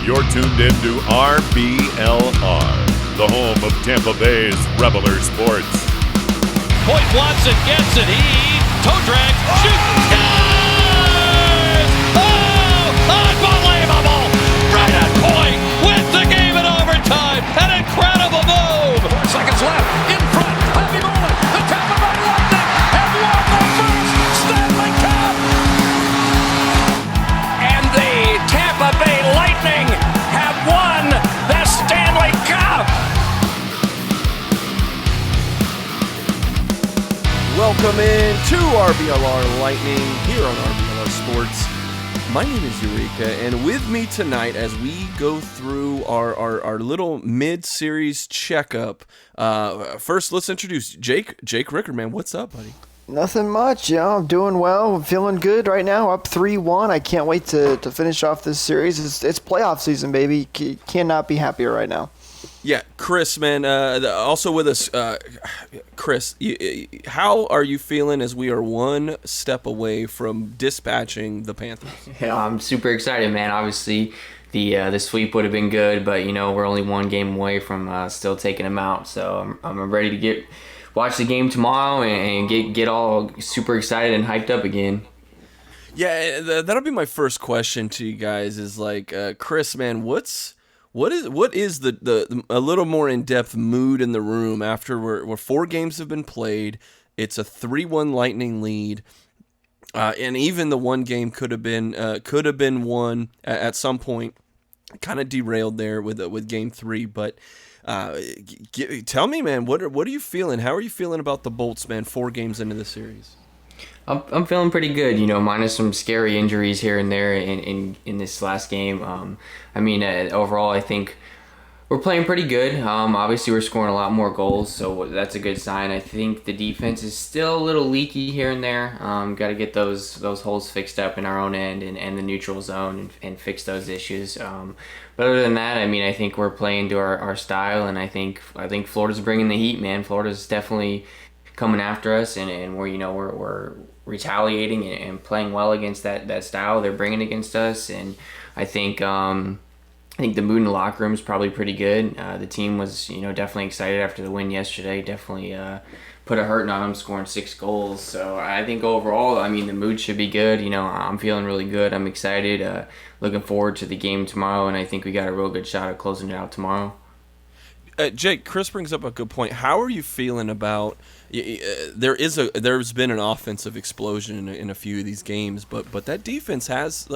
You're tuned into RBLR, the home of Tampa Bay's Reveler Sports. Point Watson gets it. He toe drag, shoots, scores! Oh, unbelievable! Right at point, wins the game in overtime. An incredible move. 4 seconds left. In front, happy moment. The Tampa Bay Lightning have won the first Stanley Cup. And the Tampa Bay Lightning have won the Stanley Cup. Welcome in to RBLR Lightning here on RBLR Sports. My name is Eureka, and with me tonight as we go through our little mid-series checkup, first let's introduce Jake Ricker, man. What's up, buddy? Nothing much, I'm doing well. I'm feeling good right now, up 3-1. I can't wait to finish off this series. It's playoff season, baby. Cannot be happier right now. Yeah, Chris, man, also with us. Chris, how are you feeling as we are one step away from dispatching the Panthers? Yeah, I'm super excited, man. Obviously, the sweep would have been good, but we're only one game away from still taking them out. So I'm ready to watch the game tomorrow and get all super excited and hyped up again. Yeah, that'll be my first question to you guys. Is like, Chris, man, what is the a little more in-depth mood in the room after we're 4 games have been played? It's a 3-1 Lightning lead, and even the one game could have been won at some point. Kind of derailed there with game 3, but tell me, man, what are you feeling? How are you feeling about the Bolts, man? 4 games into the series. I'm feeling pretty good, minus some scary injuries here and there in this last game. Overall, I think we're playing pretty good. Obviously, we're scoring a lot more goals, so that's a good sign. I think the defense is still a little leaky here and there. Got to get those holes fixed up in our own end and the neutral zone and fix those issues. But other than that, I think we're playing to our style, and I think Florida's bringing the heat, man. Florida's definitely coming after us, and we're retaliating and playing well against that style they're bringing against us. And I think the mood in the locker room is probably pretty good. The team was definitely excited after the win yesterday. Definitely put a hurting on them, scoring 6 goals. So I think overall, the mood should be good. I'm feeling really good. I'm excited. Looking forward to the game tomorrow, and I think we got a real good shot at closing it out tomorrow. Jake, Chris brings up a good point. How are you feeling about? There's been an offensive explosion in a few of these games, but that defense has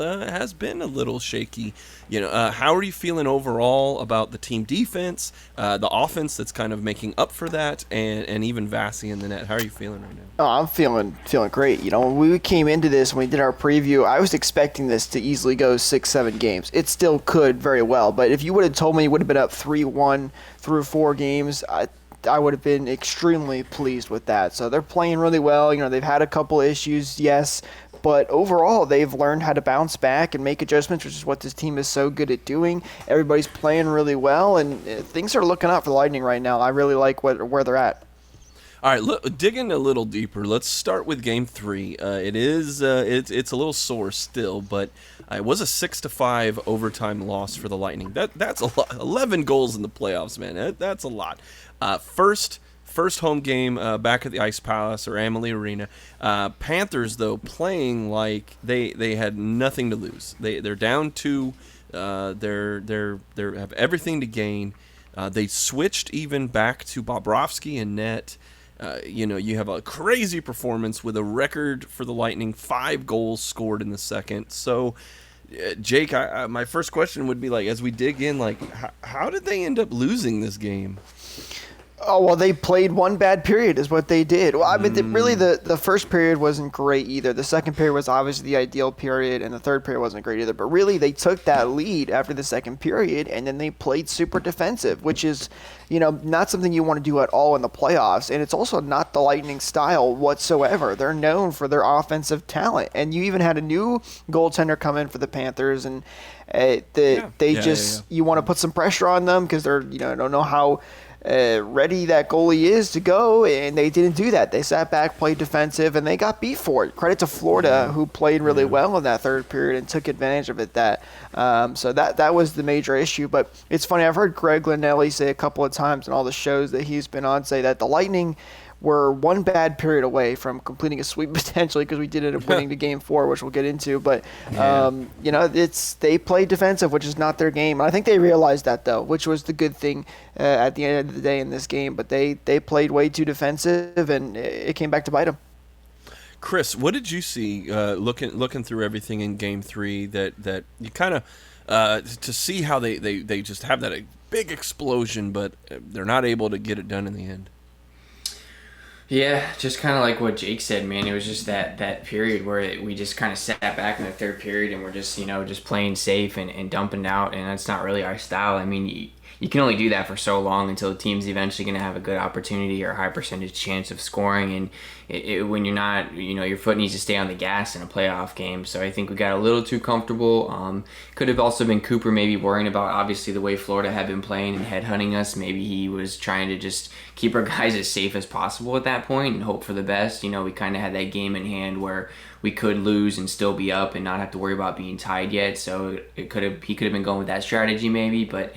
been a little shaky. How are you feeling overall about the team defense, the offense that's kind of making up for that, and even Vasi in the net? How are you feeling right now? Oh, I'm feeling great. When we came into this, when we did our preview, I was expecting this to easily go 6-7 games. It still could very well, but if you would have told me it would have been up 3-1 through 4 games, I would have been extremely pleased with that. So they're playing really well. They've had a couple issues, yes, but overall they've learned how to bounce back and make adjustments, which is what this team is so good at doing. Everybody's playing really well, and things are looking up for the Lightning right now. I really like where they're at. All right, look, digging a little deeper. Let's start with Game 3. It's a little sore still, but it was a 6-5 overtime loss for the Lightning. That's a lot. 11 goals in the playoffs, man. That's a lot. First home game back at the Ice Palace or Amalie Arena. Panthers, though, playing like they had nothing to lose. They're down 2. They have everything to gain. They switched even back to Bobrovsky and net. You have a crazy performance with a record for the Lightning, 5 goals scored in the second. So, Jake, my first question would be, like, as we dig in, like, how did they end up losing this game? Oh, well, they played one bad period is what they did. Well, really the first period wasn't great either. The second period was obviously the ideal period, and the third period wasn't great either. But really, they took that lead after the second period, and then they played super defensive, which is, not something you want to do at all in the playoffs. And it's also not the Lightning style whatsoever. They're known for their offensive talent. And you even had a new goaltender come in for the Panthers, and you want to put some pressure on them because they're, don't know how ready that goalie is to go, and they didn't do that. They sat back, played defensive, and they got beat for it. Credit to Florida, who played really well in that third period and took advantage of it. So that was the major issue. But it's funny, I've heard Greg Linnelli say a couple of times in all the shows that he's been on, say that the Lightning were one bad period away from completing a sweep potentially, because we did end up winning the game 4, which we'll get into. But they played defensive, which is not their game. And I think they realized that, though, which was the good thing at the end of the day in this game. But they played way too defensive, and it came back to bite them. Chris, what did you see looking through everything in Game 3 that you kind of to see how they just have that big explosion, but they're not able to get it done in the end? Yeah, just kind of like what Jake said, man. It was just that period where we just kind of sat back in the third period and we're just, just playing safe and dumping out, and that's not really our style. I mean, you can only do that for so long until the team's eventually going to have a good opportunity or a high percentage chance of scoring. And when you're not, your foot needs to stay on the gas in a playoff game. So I think we got a little too comfortable. Could have also been Cooper maybe worrying about, obviously, the way Florida had been playing and headhunting us. Maybe he was trying to just keep our guys as safe as possible at that point and hope for the best. We kind of had that game in hand where we could lose and still be up and not have to worry about being tied yet. So he could have been going with that strategy maybe, but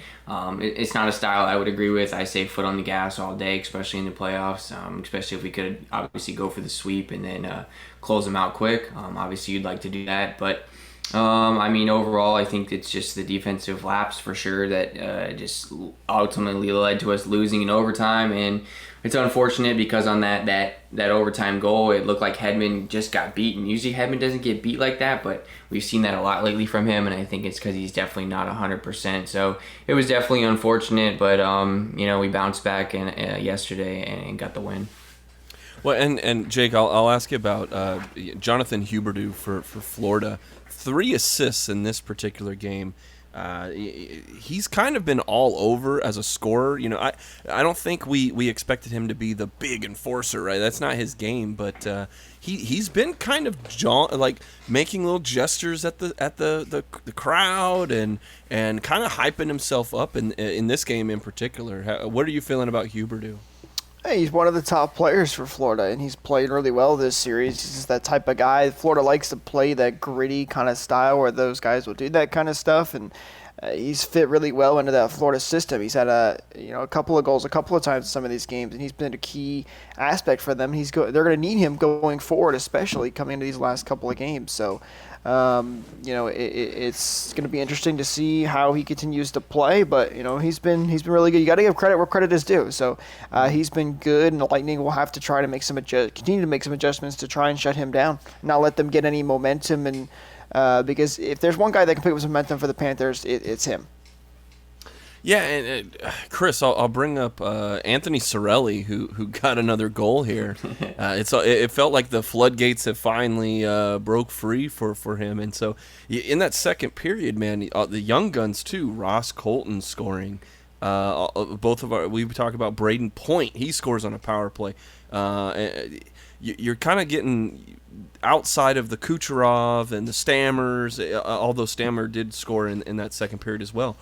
it's not a style I would agree with. I say foot on the gas all day, especially in the playoffs, especially if we could obviously go for the sweep and then close them out quick. Obviously you'd like to do that, but overall, I think it's just the defensive lapse for sure that just ultimately led to us losing in overtime. And it's unfortunate because on that overtime goal, it looked like Hedman just got beaten. Usually Hedman doesn't get beat like that, but we've seen that a lot lately from him, and I think it's because he's definitely not 100%. So it was definitely unfortunate, but we bounced back yesterday and got the win. Well, and Jake, I'll ask you about Jonathan Huberdeau for Florida. 3 assists in this particular game. He's kind of been all over as a scorer. I don't think we expected him to be the big enforcer, right? That's not his game, but he's been kind of making little gestures at the crowd and kind of hyping himself up in this game in particular. What are you feeling about Huberdeau? Hey, he's one of the top players for Florida, and he's played really well this series. He's just that type of guy. Florida likes to play that gritty kind of style where those guys will do that kind of stuff, and he's fit really well into that Florida system. He's had a couple of goals a couple of times in some of these games, and he's been a key aspect for them. They're going to need him going forward, especially coming into these last couple of games. So, it's going to be interesting to see how he continues to play. But he's been really good. You got to give credit where credit is due. So he's been good, and the Lightning will have to try to continue to make some adjustments to try and shut him down, not let them get any momentum. And because if there's one guy that can pick up some momentum for the Panthers, it's him. Yeah, and Chris, I'll bring up Anthony Cirelli, who got another goal here. It felt like the floodgates have finally broke free for him, and so in that second period, man, the young guns too, Ross Colton scoring. We talk about Braden Point, he scores on a power play. You're kind of getting outside of the Kucherov and the Stammers, although Stammer did score in that second period as well.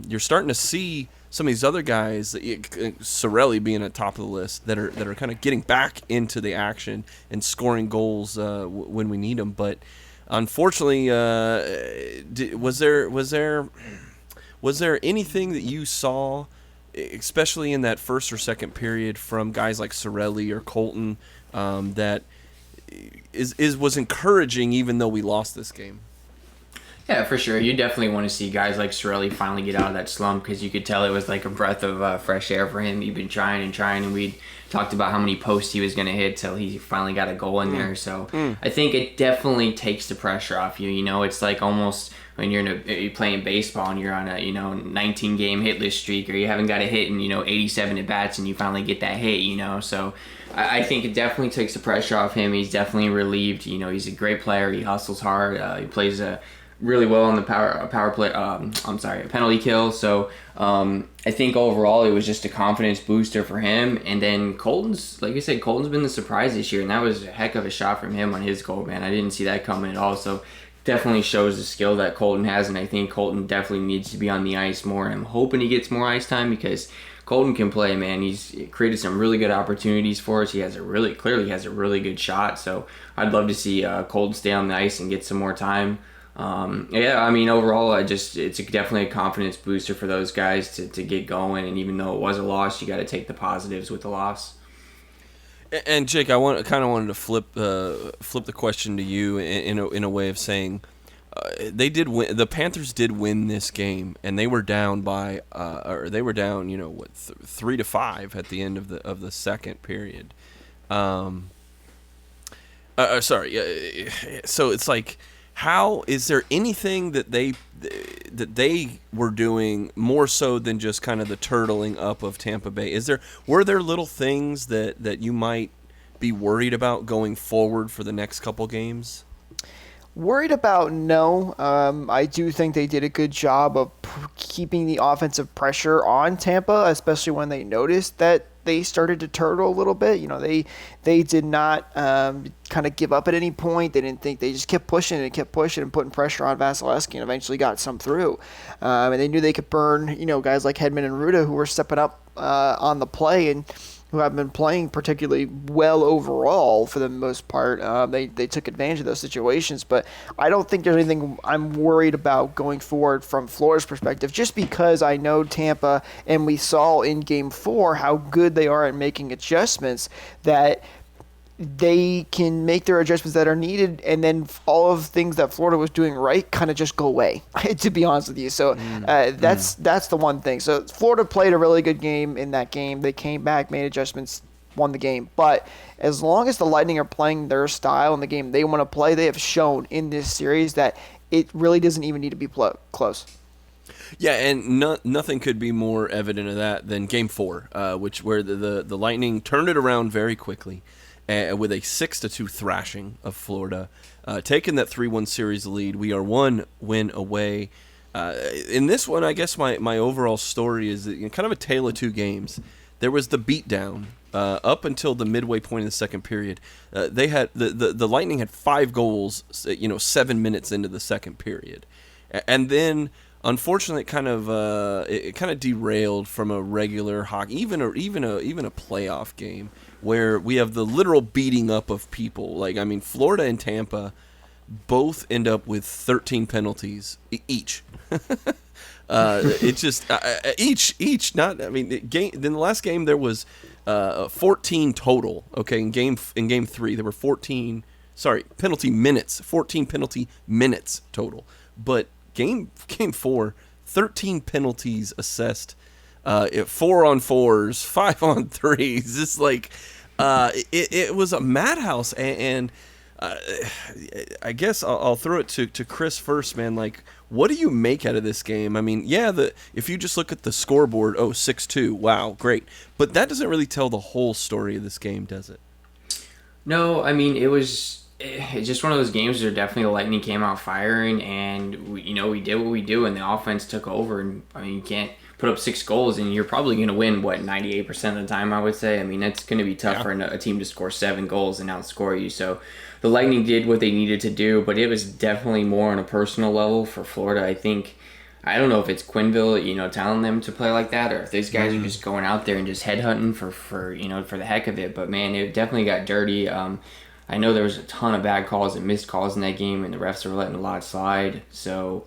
You're starting to see some of these other guys, Cirelli being at top of the list, that are kind of getting back into the action and scoring goals when we need them. But unfortunately, was there anything that you saw, especially in that first or second period, from guys like Cirelli or Colton that was encouraging, even though we lost this game? Yeah, for sure. You definitely want to see guys like Cirelli finally get out of that slump, because you could tell it was like a breath of fresh air for him. He'd been trying, and we talked about how many posts he was going to hit till he finally got a goal in there. So I think it definitely takes the pressure off you. It's like almost when you're playing baseball and you're on a 19-game hitless streak, or you haven't got a hit in 87 at bats, and you finally get that hit. So I think it definitely takes the pressure off him. He's definitely relieved. He's a great player. He hustles hard. He plays really well on the power play. A penalty kill. So I think overall it was just a confidence booster for him. And then Colton's been the surprise this year, and that was a heck of a shot from him on his goal, man. I didn't see that coming at all. So definitely shows the skill that Colton has, and I think Colton definitely needs to be on the ice more. And I'm hoping he gets more ice time, because Colton can play, man. He's created some really good opportunities for us. He clearly has a really good shot. So I'd love to see Colton stay on the ice and get some more time. Yeah, I mean, overall, it's definitely a confidence booster for those guys to get going. And even though it was a loss, you got to take the positives with the loss. And Jake, I wanted to flip the question to you in a way of saying, they did win. The Panthers did win this game, and they were down by 3-5 at the end of the second period. So it's like, how is there anything that they were doing more so than just kind of the turtling up of Tampa Bay? Were there little things that you might be worried about going forward for the next couple games? Worried about, no. I do think they did a good job of keeping the offensive pressure on Tampa, especially when they noticed that they started to turtle a little bit. They did not kind of give up at any point. They didn't think. They just kept pushing and putting pressure on Vasilevsky, and eventually got some through. And they knew they could burn guys like Hedman and Ruda, who were stepping up on the play and who have been playing particularly well overall for the most part. They took advantage of those situations, but I don't think there's anything I'm worried about going forward from Florida's perspective, just because I know Tampa, and we saw in Game 4 how good they are at making adjustments, that they can make their adjustments that are needed, and then all of the things that Florida was doing right kind of just go away, to be honest with you. So that's the one thing. So Florida played a really good game in that game. They came back, made adjustments, won the game. But as long as the Lightning are playing their style in the game they want to play, they have shown in this series that it really doesn't even need to be close. Yeah, and nothing could be more evident of that than Game 4, where the Lightning turned it around very quickly. With a 6-2 thrashing of Florida, taking that 3-1 series lead. We are one win away. In this one, I guess my overall story is kind of a tale of two games. There was the beatdown up until the midway point in the second period. They had the Lightning had 5 goals, 7 minutes into the second period, and then unfortunately, it kind of derailed from a regular hockey, even a playoff game, where we have the literal beating up of people. Florida and Tampa both end up with 13 penalties each. It's just each. Not. Game. Then the last game there was 14 total. Okay, in game 3 there were 14. Sorry, penalty minutes. 14 penalty minutes total. But game 4, 13 penalties assessed. 4-on-4s, 5-on-3s. It's like it was a madhouse, and I guess I'll throw it to Chris first, man. Like, what do you make out of this game? If you just look at the scoreboard, 6-2, wow, great, but that doesn't really tell the whole story of this game, does it? No, it's just one of those games where definitely the Lightning came out firing, and we did what we do, and the offense took over. And you can't put up 6 goals, and you're probably going to win 98% of the time, I would say. That's going to be tough for a team to score 7 goals and outscore you. So the Lightning did what they needed to do, but it was definitely more on a personal level for Florida. I don't know if it's Quenneville, telling them to play like that, or if these guys are just going out there and just headhunting for the heck of it. But man, it definitely got dirty. I know there was a ton of bad calls and missed calls in that game, and the refs were letting a lot slide. So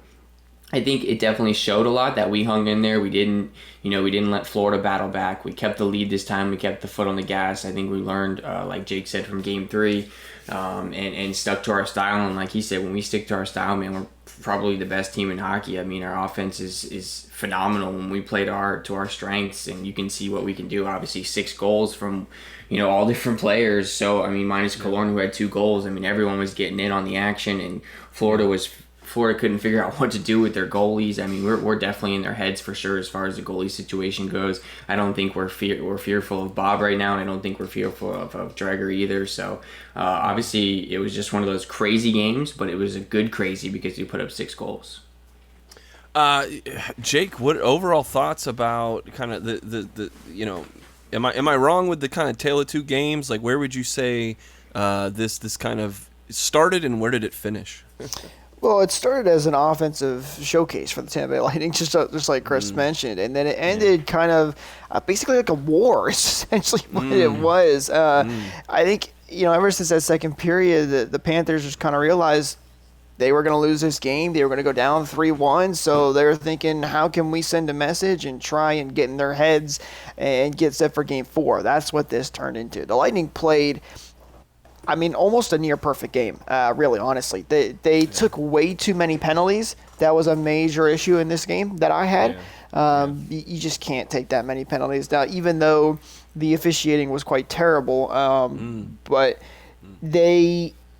I think it definitely showed a lot that we hung in there. We didn't let Florida battle back. We kept the lead this time. We kept the foot on the gas. I think we learned, like Jake said, from Game 3, and stuck to our style. And like he said, when we stick to our style, man, we're probably the best team in hockey. Our offense is phenomenal when we play to our strengths, and you can see what we can do. Obviously, 6 goals from all different players. So minus Killorn, who had 2 goals. Everyone was getting in on the action, and Florida couldn't figure out what to do with their goalies. We're definitely in their heads for sure as far as the goalie situation goes. I don't think we're fearful of Bob right now, and I don't think we're fearful of Dreger either. So obviously, it was just one of those crazy games, but it was a good crazy because we put up 6 goals. Jake, what overall thoughts about kind of the am I wrong with the kind of tale of two games? Like, where would you say this kind of started, and where did it finish? Well, it started as an offensive showcase for the Tampa Bay Lightning, just like Chris mentioned, and then it ended kind of basically like a war. Is essentially what it was. I think ever since that second period, the Panthers just kind of realized they were going to lose this game. They were going to go down 3-1, so they were thinking, how can we send a message and try and get in their heads and get set for Game 4? That's what this turned into. The Lightning played, almost a near-perfect game, really, honestly. They took way too many penalties. That was a major issue in this game that I had. You just can't take that many penalties. Now, even though the officiating was quite terrible, but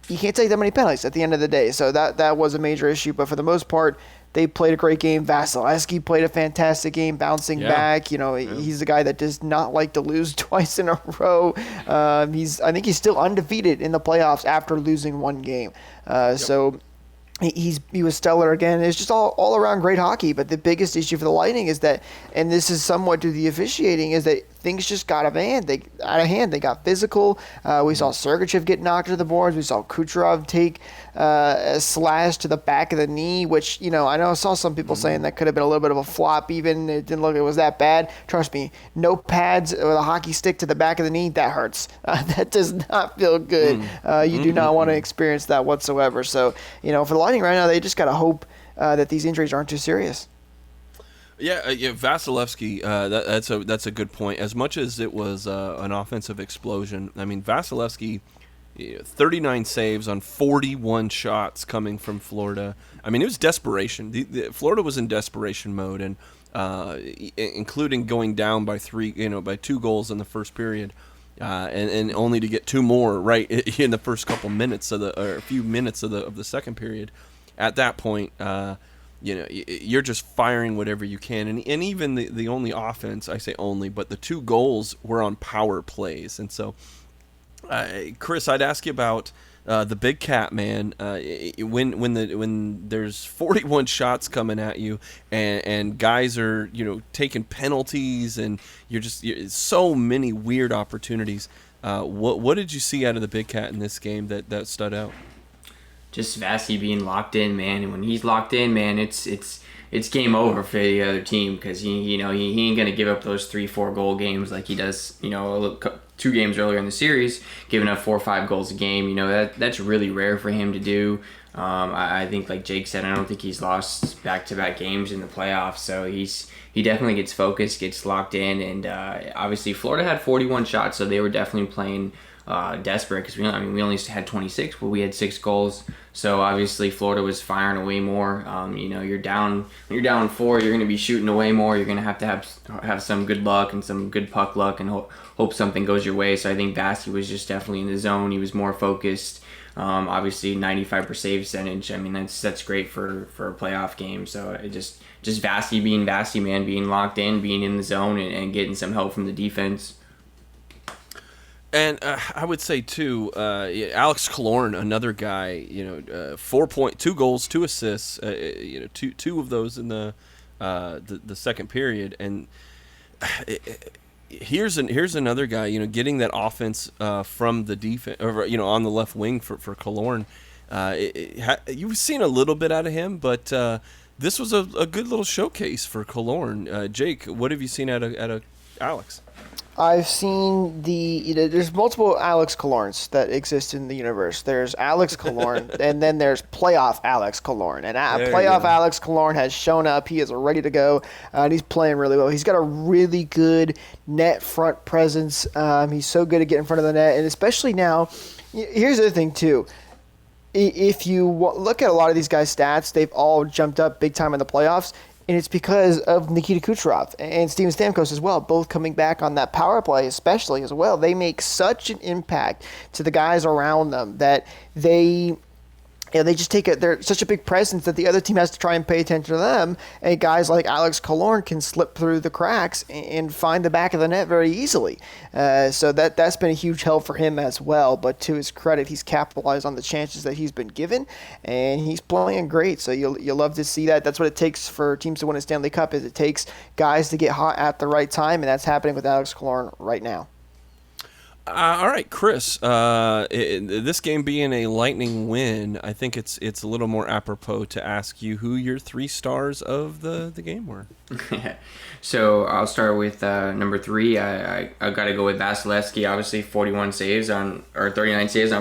you can't take that many penalties at the end of the day. So that was a major issue. But for the most part, they played a great game. Vasilevsky played a fantastic game, bouncing back. He's the guy that does not like to lose twice in a row. I think he's still undefeated in the playoffs after losing one game. So he was stellar again. It's just all around great hockey. But the biggest issue for the Lightning is that, and this is somewhat to the officiating, is that things just got out of hand. They got physical. We saw Sergachev get knocked to the boards. We saw Kucherov take a slash to the back of the knee, which, I saw some people saying that could have been a little bit of a flop even. It didn't look like it was that bad. Trust me, no pads with a hockey stick to the back of the knee, that hurts. That does not feel good. You do not want to experience that whatsoever. So, for the Lightning right now, they just got to hope that these injuries aren't too serious. Yeah, Vasilevsky, that's a good point. As much as it was an offensive explosion, Vasilevsky, 39 saves on 41 shots coming from Florida. It was desperation. Florida was in desperation mode, and including going down by 2 goals in the first period, and only to get 2 more right in the first couple minutes or a few minutes of the second period. At that point, you're just firing whatever you can, and even the only offense, I say only, but the 2 goals were on power plays. And so, Chris, I'd ask you about the Big Cat, man. When there's 41 shots coming at you, and guys are taking penalties, and you're so many weird opportunities. What did you see out of the Big Cat in this game that stood out? Just Vasi being locked in, man. And when he's locked in, man, it's game over for the other team, because he ain't gonna give up those 3-4 goal games like he does 2 games earlier in the series, giving up 4 or 5 goals a game. That's really rare for him to do. I think, like Jake said, I don't think he's lost back-to-back games in the playoffs. So he definitely gets focused, gets locked in, and obviously Florida had 41 shots, so they were definitely playing desperate, because we only had 26, but we had 6 goals. So obviously Florida was firing away more. You're down. When you're down 4, you're going to be shooting away more. You're going to have some good luck and some good puck luck, and hope something goes your way. So I think Vasi was just definitely in the zone. He was more focused. Obviously 95% save percentage. That's great for a playoff game. So it just Vasi being Vasi, man, being locked in, being in the zone, and getting some help from the defense. And I would say too, Alex Killorn, another guy, 2 goals, 2 assists, two of those in the second period, and here's another guy, getting that offense from the defense, or on the left wing for Killorn. You've seen a little bit out of him, but this was a good little showcase for Killorn. Jake, what have you seen out of Alex? I've seen there's multiple Alex Killorns that exist in the universe. There's Alex Killorn, and then there's playoff Alex Killorn. And playoff Alex Killorn has shown up. He is ready to go, and he's playing really well. He's got a really good net front presence. He's so good at getting in front of the net, and especially now, here's the other thing too. If you look at a lot of these guys' stats, they've all jumped up big time in the playoffs. And it's because of Nikita Kucherov and Steven Stamkos as well, both coming back on that power play especially as well. They make such an impact to the guys around them that they just they're such a big presence that the other team has to try and pay attention to them. And guys like Alex Killorn can slip through the cracks and find the back of the net very easily. So that's been a huge help for him as well. But to his credit, he's capitalized on the chances that he's been given, and he's playing great. So you'll love to see that. That's what it takes for teams to win a Stanley Cup. Is it takes guys to get hot at the right time, and that's happening with Alex Killorn right now. All right, Chris. This game being a Lightning win, I think it's a little more apropos to ask you who your 3 stars of the game were. So I'll start with number 3. I got to go with Vasilevsky. Obviously, 39 saves on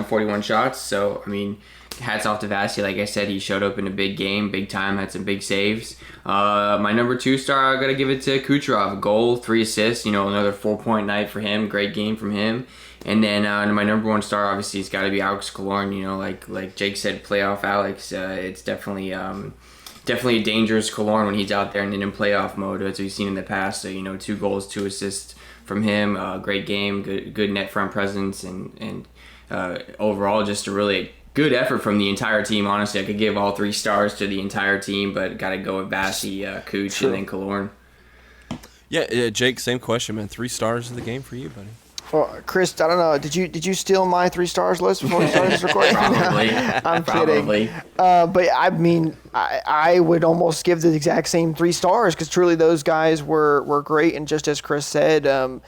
41 shots. So I mean, hats off to Vasi. Like I said, he showed up in a big game, big time, had some big saves. My number 2 star, I got to give it to Kucherov. Goal, 3 assists. Another 4-point night for him. Great game from him. And then my number 1 star, obviously, it's got to be Alex Killorn. Like Jake said, playoff Alex. It's definitely a dangerous Killorn when he's out there and in playoff mode, as we've seen in the past. So 2 goals, 2 assists from him. Great game, good net front presence, and overall just a really good effort from the entire team. Honestly, I could give all 3 stars to the entire team, but got to go with Vasi, Kuch, and then Killorn. Yeah, Jake, same question, man. 3 stars of the game for you, buddy. Well, Chris, I don't know. Did you steal my 3 stars list before we started this recording? Probably. I'm Probably. kidding. But I mean, I would almost give the exact same 3 stars because truly those guys were great. And just as Chris said,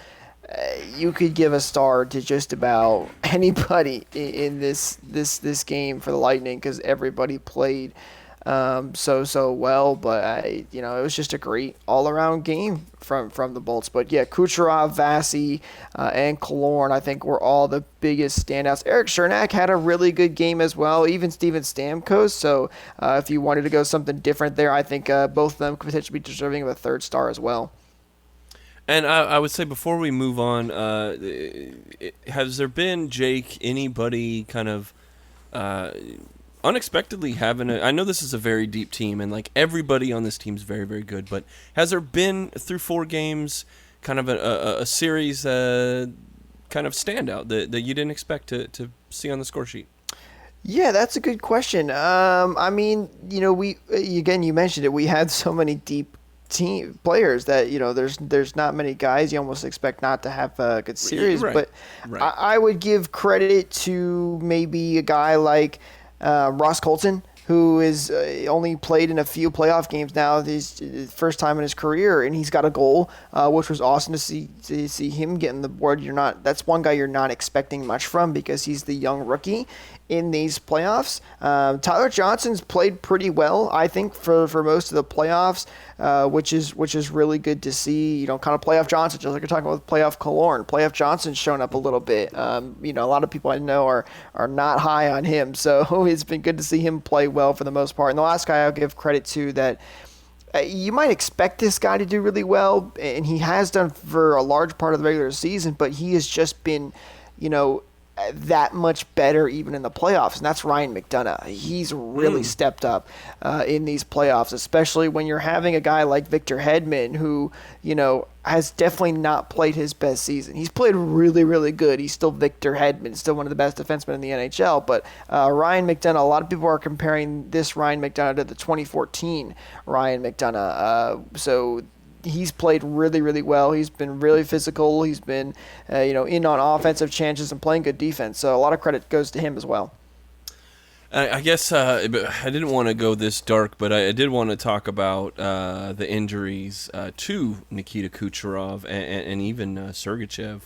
you could give a star to just about anybody in this game for the Lightning because everybody played so well. But it was just a great all around game from the Bolts. But yeah, Kucherov, Vasi, and Killorn, I think were all the biggest standouts. Eric Chernak had a really good game as well, even Steven Stamkos. So if you wanted to go something different there, I think both of them could potentially be deserving of a 3rd star as well. And I would say before we move on, has there been, Jake, anybody kind of unexpectedly having I know this is a very deep team, and like everybody on this team is very, very good, but has there been through 4 games kind of a series kind of standout that you didn't expect to see on the score sheet? Yeah, that's a good question. I mean, you mentioned it. We had so many deep team players that there's not many guys you almost expect not to have a good series. Right. But Right. I would give credit to maybe a guy like Ross Colton, who is only played in a few playoff games now. This first time in his career, and he's got a goal, which was awesome to see him getting the board. That's one guy you're not expecting much from because he's the young rookie in these playoffs. Tyler Johnson's played pretty well, I think, for most of the playoffs, which is really good to see. Kind of playoff Johnson, just like you're talking about with playoff Killorn. Playoff Johnson's shown up a little bit. A lot of people I know are not high on him, so it's been good to see him play well for the most part. And the last guy I'll give credit to that you might expect this guy to do really well, and he has done for a large part of the regular season, but he has just been, that much better even in the playoffs, and that's Ryan McDonough. He's really stepped up in these playoffs, especially when you're having a guy like Victor Hedman who, has definitely not played his best season. He's played really, really good. He's still Victor Hedman, still one of the best defensemen in the NHL, but Ryan McDonough, a lot of people are comparing this Ryan McDonough to the 2014 Ryan McDonough. So he's played really, really well. He's been really physical. He's been, in on offensive chances and playing good defense. So a lot of credit goes to him as well. I guess I didn't want to go this dark, but I did want to talk about the injuries to Nikita Kucherov and even Sergachev.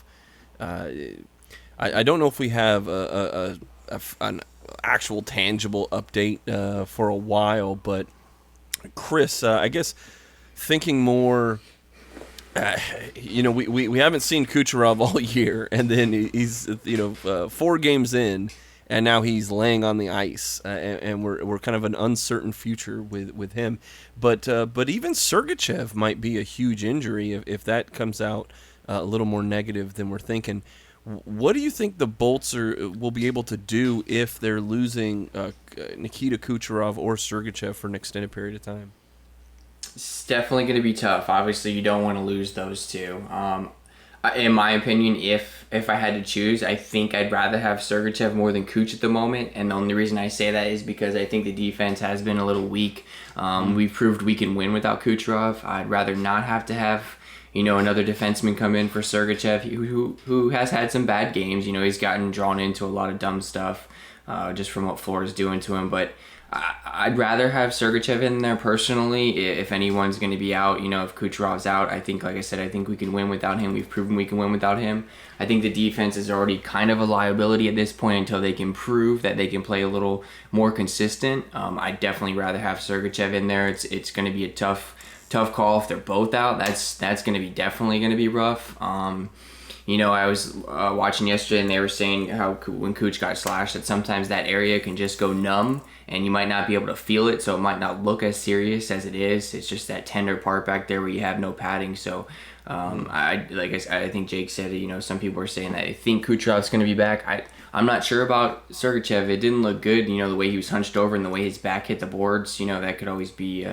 I don't know if we have an actual tangible update for a while, but Chris, I guess thinking more, we haven't seen Kucherov all year, and then he's 4 games in, and now he's laying on the ice, and we're kind of an uncertain future with him. But even Sergachev might be a huge injury if that comes out a little more negative than we're thinking. What do you think the Bolts will be able to do if they're losing Nikita Kucherov or Sergachev for an extended period of time? It's definitely going to be tough. Obviously, you don't want to lose those 2. In my opinion, if I had to choose, I think I'd rather have Sergachev more than Kuch at the moment. And the only reason I say that is because I think the defense has been a little weak. We've proved we can win without Kucherov. I'd rather not have to have another defenseman come in for Sergachev who has had some bad games. He's gotten drawn into a lot of dumb stuff just from what Florida's doing to him. But I'd rather have Sergachev in there personally. If anyone's going to be out, if Kucherov's out, I think, like I said, I think we can win without him. We've proven we can win without him. I think the defense is already kind of a liability at this point until they can prove that they can play a little more consistent. I'd definitely rather have Sergachev in there. It's going to be a tough call if they're both out. That's going to be definitely going to be rough. I was watching yesterday, and they were saying how when Cooch got slashed, that sometimes that area can just go numb, and you might not be able to feel it, so it might not look as serious as it is. It's just that tender part back there where you have no padding. So, I think Jake said, some people are saying that they think Kucherov's going to be back. I'm not sure about Sergachev. It didn't look good, the way he was hunched over and the way his back hit the boards. That could always be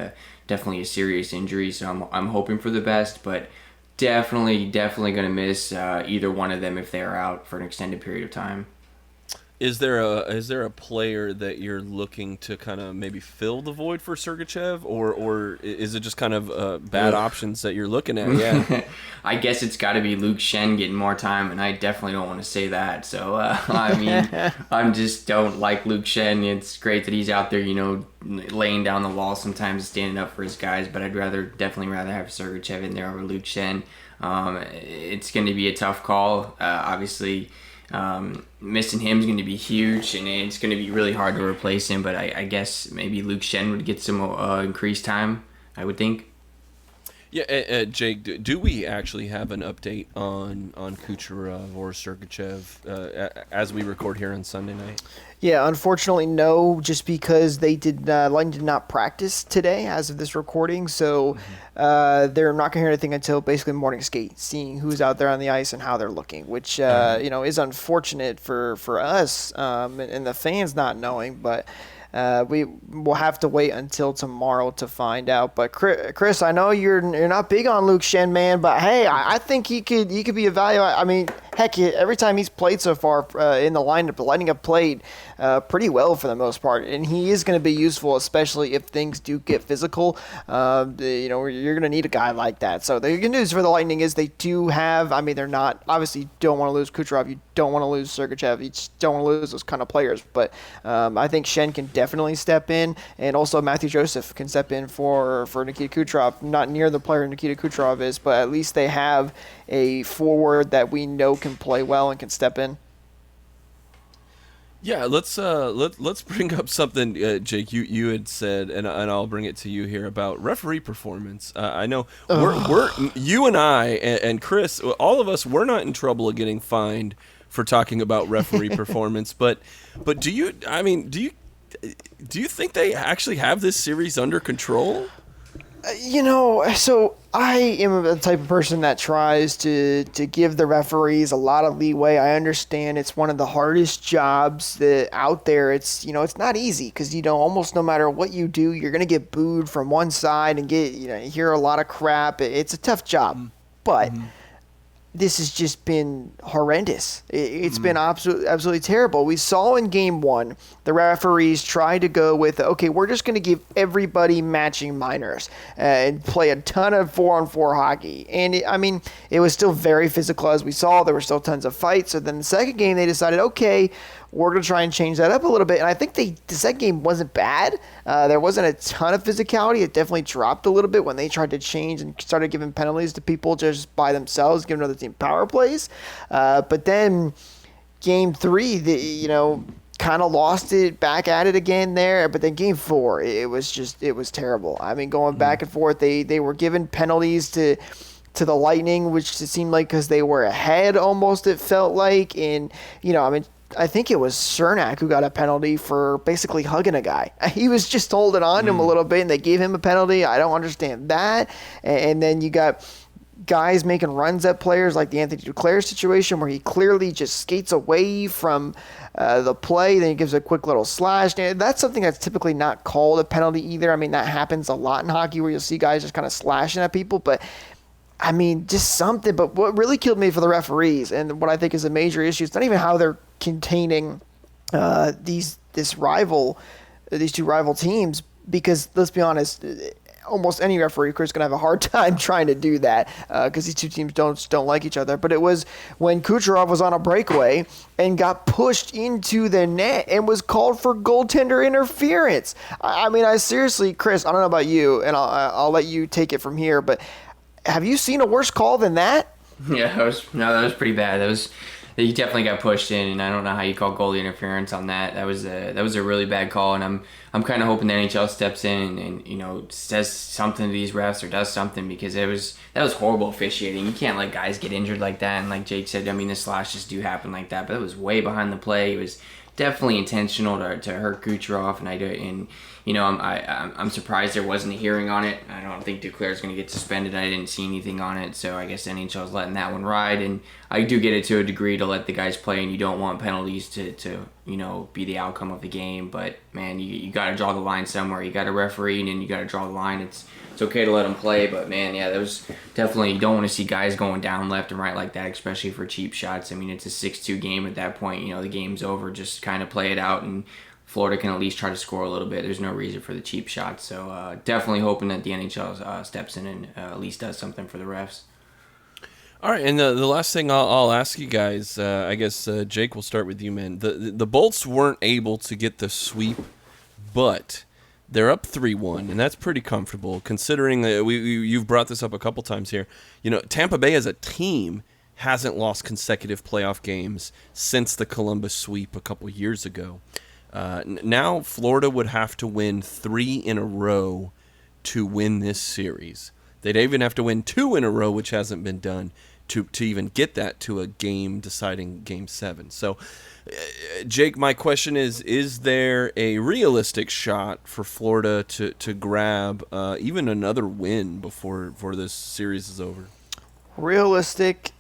definitely a serious injury. So I'm hoping for the best, but definitely going to miss either one of them if they are out for an extended period of time. Is there a player that you're looking to kind of maybe fill the void for Sergachev, or is it just kind of bad options that you're looking at? Yeah, I guess it's got to be Luke Shen getting more time, and I definitely don't want to say that. So I just don't like Luke Shen. It's great that he's out there, laying down the wall sometimes, standing up for his guys, but I'd definitely rather have Sergachev in there over Luke Shen. It's going to be a tough call, obviously. Missing him is going to be huge, and it's going to be really hard to replace him, but I guess maybe Luke Shen would get some increased time, I would think. Yeah, Jake, do we actually have an update on Kucherov or Sergachev as we record here on Sunday night? Yeah, unfortunately, no, just because Lightning did not practice today as of this recording, so they're not going to hear anything until basically morning skate, seeing who's out there on the ice and how they're looking, which is unfortunate for us and the fans not knowing, but we will have to wait until tomorrow to find out. But Chris, I know you're not big on Luke Shen, man, but hey, I think he could be a value. I mean, heck, every time he's played so far in the lineup, the Lightning have played pretty well for the most part, and he is going to be useful, especially if things do get physical. You're going to need a guy like that. So the good news for the Lightning is they do have. I mean, they're not obviously you don't want to lose Kucherov, you don't want to lose Sergachev, you just don't want to lose those kind of players. But I think Shen can definitely step in, and also Matthew Joseph can step in for Nikita Kucherov. Not near the player Nikita Kucherov is, but at least they have a forward that we know can play well and can step in. Yeah, let's bring up something, Jake. You had said, and I'll bring it to you here about referee performance. I know we're you and I and Chris, all of us, we're not in trouble of getting fined for talking about referee performance. But do you think they actually have this series under control? So I am the type of person that tries to give the referees a lot of leeway. I understand it's one of the hardest jobs out there. It's it's not easy because almost no matter what you do, you're gonna get booed from one side and hear a lot of crap. It's a tough job, but this has just been horrendous. It's been absolutely terrible. We saw in game one, the referees tried to go with, okay, we're just going to give everybody matching minors and play a ton of 4-on-4 hockey. And it was still very physical as we saw. There were still tons of fights. So then the second game, they decided, okay, we're going to try and change that up a little bit. And I think the second game wasn't bad. There wasn't a ton of physicality. It definitely dropped a little bit when they tried to change and started giving penalties to people just by themselves, giving other team power plays. But then game three, kind of lost it, back at it again there. But then game four, it was terrible. I mean, going back and forth, they were giving penalties to the Lightning, which it seemed like because they were ahead almost, it felt like. And, I think it was Cernak who got a penalty for basically hugging a guy. He was just holding on to him a little bit, and they gave him a penalty. I don't understand that. And then you got guys making runs at players like the Anthony Duclair situation where he clearly just skates away from the play. Then he gives a quick little slash. And that's something that's typically not called a penalty either. I mean, that happens a lot in hockey where you'll see guys just kind of slashing at people. But just something. But what really killed me for the referees, and what I think is a major issue, it's not even how they're containing these two rival teams, because let's be honest, almost any referee is going to have a hard time trying to do that because these two teams don't like each other. But it was when Kucherov was on a breakaway and got pushed into the net and was called for goaltender interference. I mean, I seriously, Chris, I don't know about you, and I'll let you take it from here, but have you seen a worse call than that? Yeah, that was pretty bad. He definitely got pushed in, and I don't know how you call goalie interference on that. That was a really bad call, and I'm kind of hoping the NHL steps in and says something to these refs or does something, because that was horrible officiating. You can't let guys get injured like that, and like Jake said, I mean, the slashes do happen like that, but it was way behind the play. It was definitely intentional to hurt Kucherov, and I'm surprised there wasn't a hearing on it. I don't think Duclair's going to get suspended. I didn't see anything on it, so I guess NHL's letting that one ride. And I do get it to a degree to let the guys play, and you don't want penalties to be the outcome of the game. But man, you got to draw the line somewhere. You got a referee, and then you got to draw the line. It's okay to let them play, but man, yeah, that was definitely, you don't want to see guys going down left and right like that, especially for cheap shots. I mean, it's a 6-2 game at that point. The game's over. Just kind of play it out, and Florida can at least try to score a little bit. There's no reason for the cheap shots. So definitely hoping that the NHL steps in and at least does something for the refs. All right, and the last thing I'll ask you guys, I guess, Jake, we'll start with you, man. The Bolts weren't able to get the sweep, but they're up 3-1, and that's pretty comfortable considering that you've brought this up a couple times here. Tampa Bay as a team hasn't lost consecutive playoff games since the Columbus sweep a couple years ago. Now Florida would have to win 3 in a row to win this series. They'd even have to win 2 in a row, which hasn't been done, to even get that to a game-deciding Game 7. So, Jake, my question is there a realistic shot for Florida to grab even another win before this series is over? Realistic?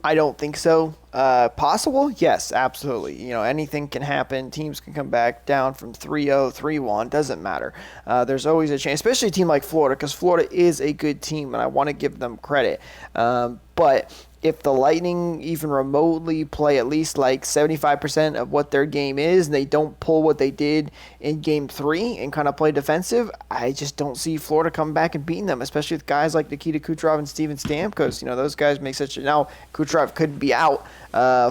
I don't think so. Possible? Yes, absolutely. Anything can happen. Teams can come back down from 3-0, 3-1. Doesn't matter. There's always a chance, especially a team like Florida, because Florida is a good team, and I want to give them credit. But if the Lightning even remotely play at least like 75% of what their game is, and they don't pull what they did in Game 3 and kind of play defensive, I just don't see Florida coming back and beating them, especially with guys like Nikita Kucherov and Steven Stamkos. Those guys make such a... Now, Kucherov could be out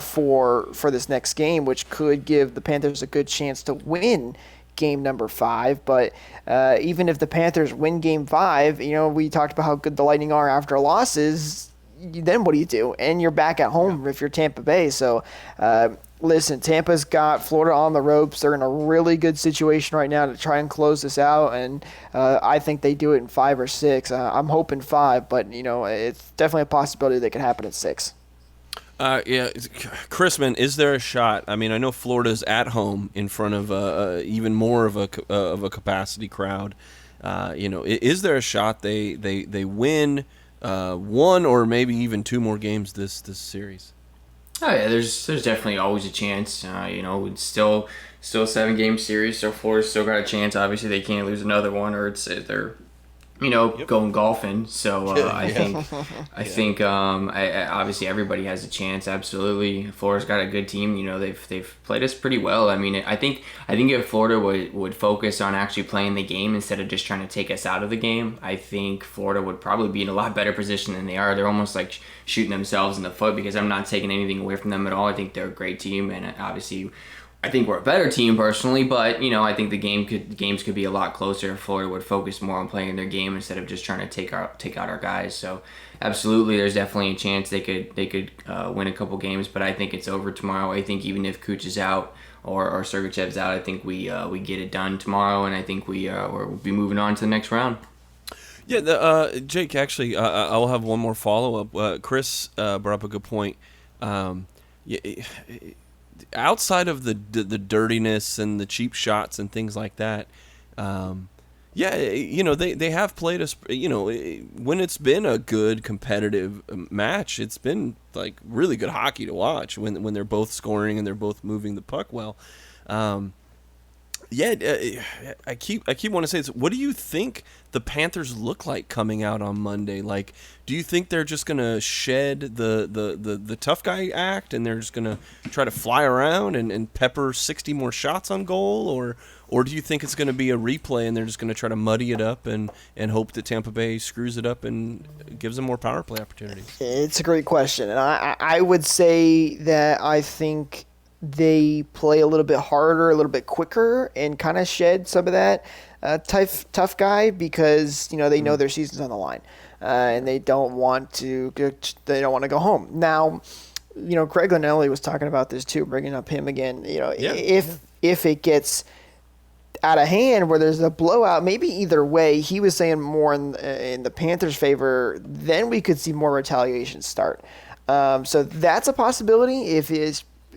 for this next game, which could give the Panthers a good chance to win game number 5. But even if the Panthers win game 5, we talked about how good the Lightning are after losses. Then what do you do? And you're back at home if you're Tampa Bay. So, listen, Tampa's got Florida on the ropes. They're in a really good situation right now to try and close this out, and I think they do it in 5 or 6. I'm hoping 5, but, it's definitely a possibility that it could happen at 6. Yeah, Chris, man, is there a shot? I mean, I know Florida's at home in front of even more of a capacity crowd. Is there a shot they win 1 or maybe even 2 more games this series? Oh yeah, there's definitely always a chance. It's still a 7-game series, so Florida's still got a chance. Obviously, they can't lose another one, or they're going golfing. So I think obviously everybody has a chance. Absolutely, Florida's got a good team. They've played us pretty well. I mean, I think if Florida would focus on actually playing the game instead of just trying to take us out of the game, I think Florida would probably be in a lot better position than they are. They're almost like shooting themselves in the foot, because I'm not taking anything away from them at all. I think they're a great team, and obviously I think we're a better team personally, but I think the games could be a lot closer if Florida would focus more on playing their game instead of just trying to take out our guys. So absolutely, there's definitely a chance they could win a couple games, but I think it's over tomorrow. I think even if Kuch is out or Sergachev's out, I think we get it done tomorrow, and I think we'll be moving on to the next round. Yeah, Jake, actually, I'll have one more follow-up. Chris brought up a good point. Outside of the dirtiness and the cheap shots and things like that, they have played us. When it's been a good competitive match, it's been like really good hockey to watch when they're both scoring and they're both moving the puck well. Yeah, I keep wanting to say this. What do you think the Panthers look like coming out on Monday? Like, do you think they're just gonna shed the tough guy act and they're just gonna try to fly around and pepper 60 more shots on goal, or do you think it's gonna be a replay and they're just gonna try to muddy it up and hope that Tampa Bay screws it up and gives them more power play opportunities? It's a great question, and I would say that I think they play a little bit harder, a little bit quicker, and kind of shed some of that tough guy because they know their season's on the line, and they don't want to go home. Now, Craig Linnelli was talking about this too, bringing up him again. If it gets out of hand where there's a blowout, maybe either way, he was saying more in the Panthers' favor, then we could see more retaliation start. So that's a possibility if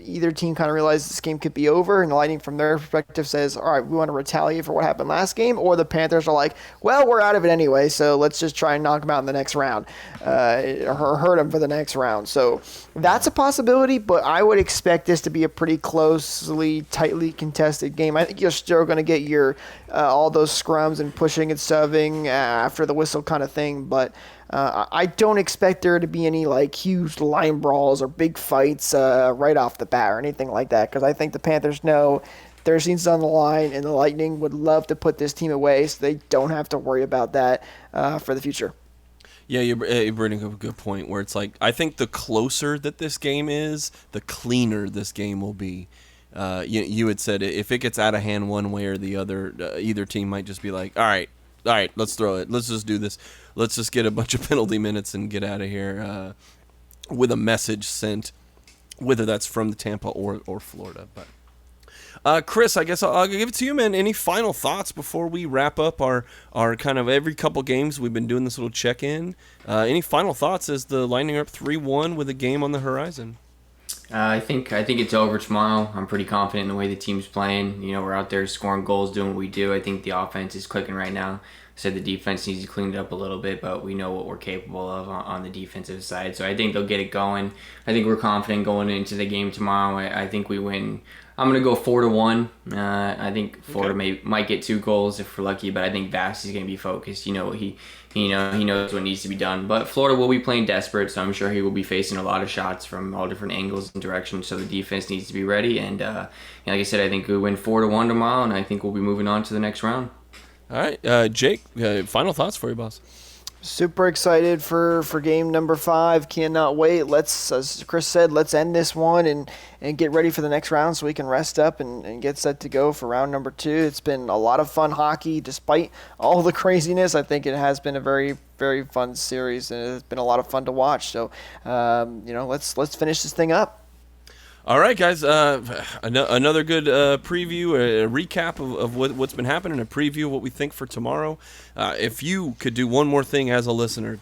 either team kind of realizes this game could be over, and the Lightning from their perspective says, all right, we want to retaliate for what happened last game, or the Panthers are like, well, we're out of it anyway, so let's just try and knock them out in the next round, or hurt them for the next round. So that's a possibility, but I would expect this to be a pretty closely, tightly contested game. I think you're still going to get your all those scrums and pushing and shoving after the whistle kind of thing, but I don't expect there to be any huge line brawls or big fights right off the bat or anything like that, because I think the Panthers know their season's on the line, and the Lightning would love to put this team away so they don't have to worry about that for the future. Yeah, you're bringing up a good point where it's like, I think the closer that this game is, the cleaner this game will be. You had said if it gets out of hand one way or the other, either team might just be like, all right, let's throw it. Let's just do this. Let's just get a bunch of penalty minutes and get out of here with a message sent, whether that's from the Tampa or Florida. But Chris, I guess I'll give it to you, man. Any final thoughts before we wrap up our kind of every couple games we've been doing this little check-in? Any final thoughts as the Lightning are up 3-1 with a game on the horizon? I think it's over tomorrow. I'm pretty confident in the way the team's playing. We're out there scoring goals, doing what we do. I think the offense is clicking right now. I said the defense needs to clean it up a little bit, but we know what we're capable of on the defensive side. So I think they'll get it going. I think we're confident going into the game tomorrow. I think we win. I'm going to go 4-1. I think Florida might get 2 goals if we're lucky, but I think Vass is going to be focused. He knows what needs to be done. But Florida will be playing desperate, so I'm sure he will be facing a lot of shots from all different angles and directions, so the defense needs to be ready. And like I said, I think we win 4-1 tomorrow, and I think we'll be moving on to the next round. All right, Jake, final thoughts for you, boss. Super excited for game number 5. Cannot wait. Let's, as Chris said, let's end this one and get ready for the next round so we can rest up and get set to go for round number 2. It's been a lot of fun hockey despite all the craziness. I think it has been a very, very fun series, and it's been a lot of fun to watch. So, let's finish this thing up. All right, guys. Another good preview, a recap of what's been happening, a preview of what we think for tomorrow. If you could do one more thing as a listener,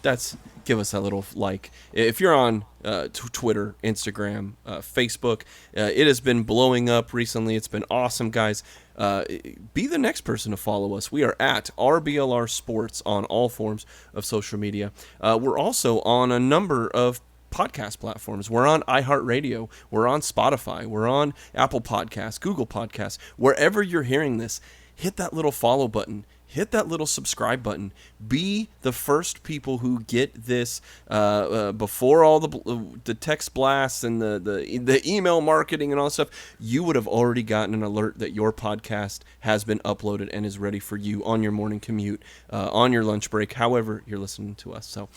give us that little like. If you're on Twitter, Instagram, Facebook, it has been blowing up recently. It's been awesome, guys. Be the next person to follow us. We are at RBLR Sports on all forms of social media. We're also on a number of podcast platforms. We're on iHeartRadio. We're on Spotify. We're on Apple Podcasts, Google Podcasts. Wherever you're hearing this, hit that little follow button. Hit that little subscribe button. Be the first people who get this before all the text blasts and the email marketing and all that stuff. You would have already gotten an alert that your podcast has been uploaded and is ready for you on your morning commute, on your lunch break, however you're listening to us. So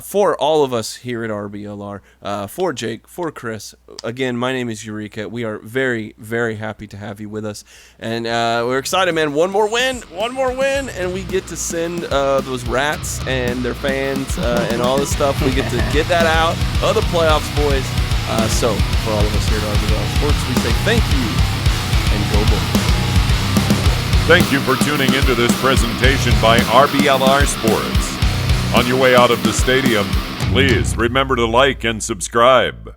for all of us here at RBLR, for Jake, for Chris, again, my name is Eureka. We are very, very happy to have you with us. And we're excited, man. One more win. And we get to send those rats and their fans and all this stuff. We get to get that out of the playoffs, boys. So for all of us here at RBL Sports, we say thank you and go Bulls. Thank you for tuning into this presentation by RBLR Sports. On your way out of the stadium, please remember to like and subscribe.